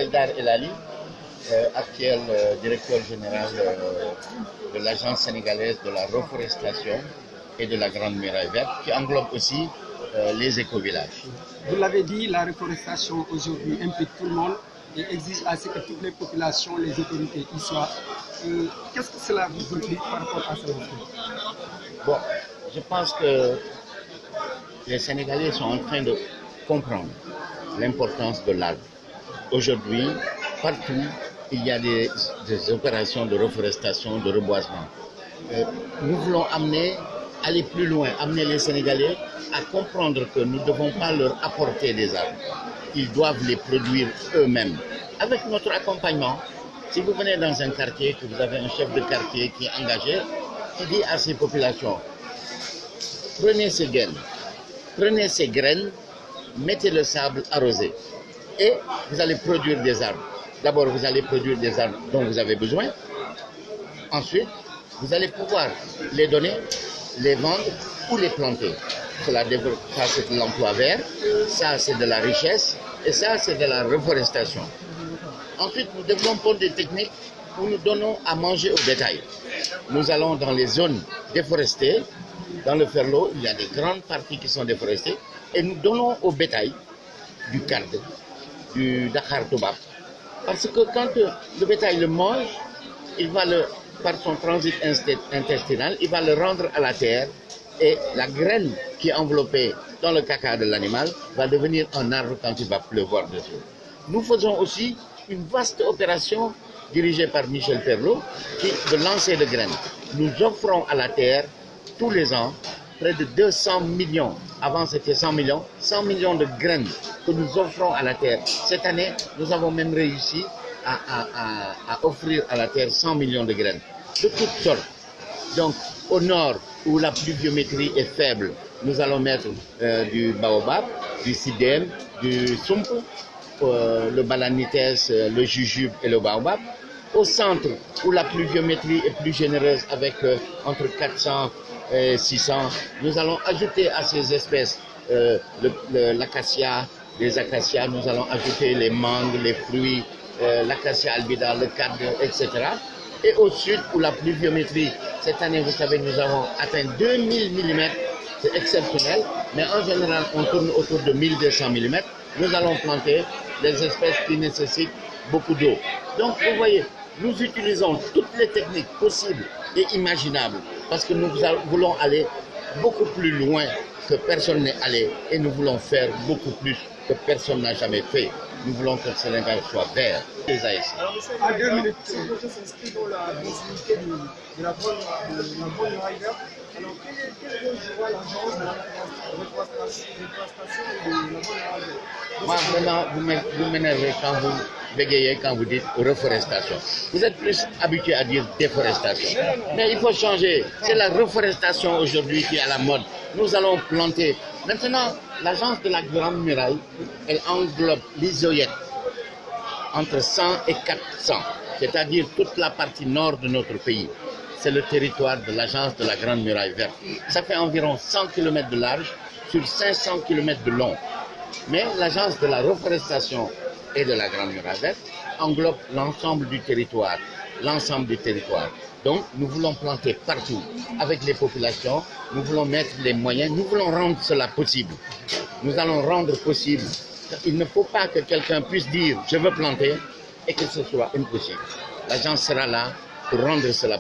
Haïdar Elali, actuel directeur général de l'Agence sénégalaise de la reforestation et de la Grande Muraille Verte, qui englobe aussi les éco-villages. Vous l'avez dit, la reforestation aujourd'hui implique tout le monde et exige à ce que toutes les populations, les autorités y soient. Qu'est-ce que cela vous implique par rapport à cela? Bon, je pense que les Sénégalais sont en train de comprendre l'importance de l'arbre. Aujourd'hui, partout, il y a des opérations de reforestation, de reboisement. Nous voulons aller plus loin, amener les Sénégalais à comprendre que nous ne devons pas leur apporter des arbres. Ils doivent les produire eux-mêmes. Avec notre accompagnement, si vous venez dans un quartier, que vous avez un chef de quartier qui est engagé, qui dit à ses populations, prenez ces graines, mettez le sable arrosé et vous allez produire des arbres. D'abord, vous allez produire des arbres dont vous avez besoin. Ensuite, vous allez pouvoir les donner, les vendre ou les planter. Ça, c'est de l'emploi vert, ça, c'est de la richesse et ça, c'est de la reforestation. Ensuite, nous développons des techniques où nous donnons à manger au bétail. Nous allons dans les zones déforestées. Dans le Ferlo, il y a des grandes parties qui sont déforestées et nous donnons au bétail du card, du Dakar Tobab. Parce que quand le bétail le mange, par son transit intestinal, il va le rendre à la terre et la graine qui est enveloppée dans le caca de l'animal va devenir un arbre quand il va pleuvoir dessus. Nous faisons aussi une vaste opération dirigée par Michel Ferlo de lancer de graines. Nous offrons à la terre tous les ans près de 200 millions. Avant, c'était 100 millions. 100 millions de graines que nous offrons à la terre. Cette année, nous avons même réussi à offrir à la terre 100 millions de graines de toutes sortes. Donc, au nord, où la pluviométrie est faible, nous allons mettre du baobab, du sidem, du sump, le balanites, le jujube et le baobab. Au centre, où la pluviométrie est plus généreuse avec entre 400 et 600, nous allons ajouter à ces espèces l'acacia, les acacias, nous allons ajouter les mangues, les fruits, l'acacia albida, le cadre, etc. Et au sud, où la pluviométrie, cette année, vous savez, nous avons atteint 2000 mm, c'est exceptionnel, mais en général, on tourne autour de 1200 mm. Nous allons planter des espèces qui nécessitent beaucoup d'eau. Donc, vous voyez, nous utilisons toutes les techniques possibles et imaginables parce que nous voulons aller beaucoup plus loin que personne n'est allé et nous voulons faire beaucoup plus que personne n'a jamais fait. Nous voulons que le Sénégal soit vert. Les ASC. À 2 minutes. Ce projet s'inscrit dans la visibilité de la Grande Muraille Verte. Alors, quel rôle joue l'agence de la reforestation et de la Grande Muraille Verte? Moi, maintenant, vous m'énervez quand vous bégayez, quand vous dites reforestation. Vous êtes plus habitué à dire déforestation. Mais il faut changer. C'est la reforestation aujourd'hui qui est à la mode. Nous allons planter. Maintenant, l'agence de la Grande Muraille, elle englobe l'Isoyette entre 100 et 400, c'est-à-dire toute la partie nord de notre pays. C'est le territoire de l'agence de la Grande Muraille Verte. Ça fait environ 100 km de large sur 500 km de long. Mais l'agence de la reforestation et de la Grande Muraille Verte englobe l'ensemble du territoire. Donc, nous voulons planter partout avec les populations, nous voulons mettre les moyens, nous voulons rendre cela possible. Nous allons rendre possible. Il ne faut pas que quelqu'un puisse dire « je veux planter » et que ce soit impossible. L'agence sera là pour rendre cela possible.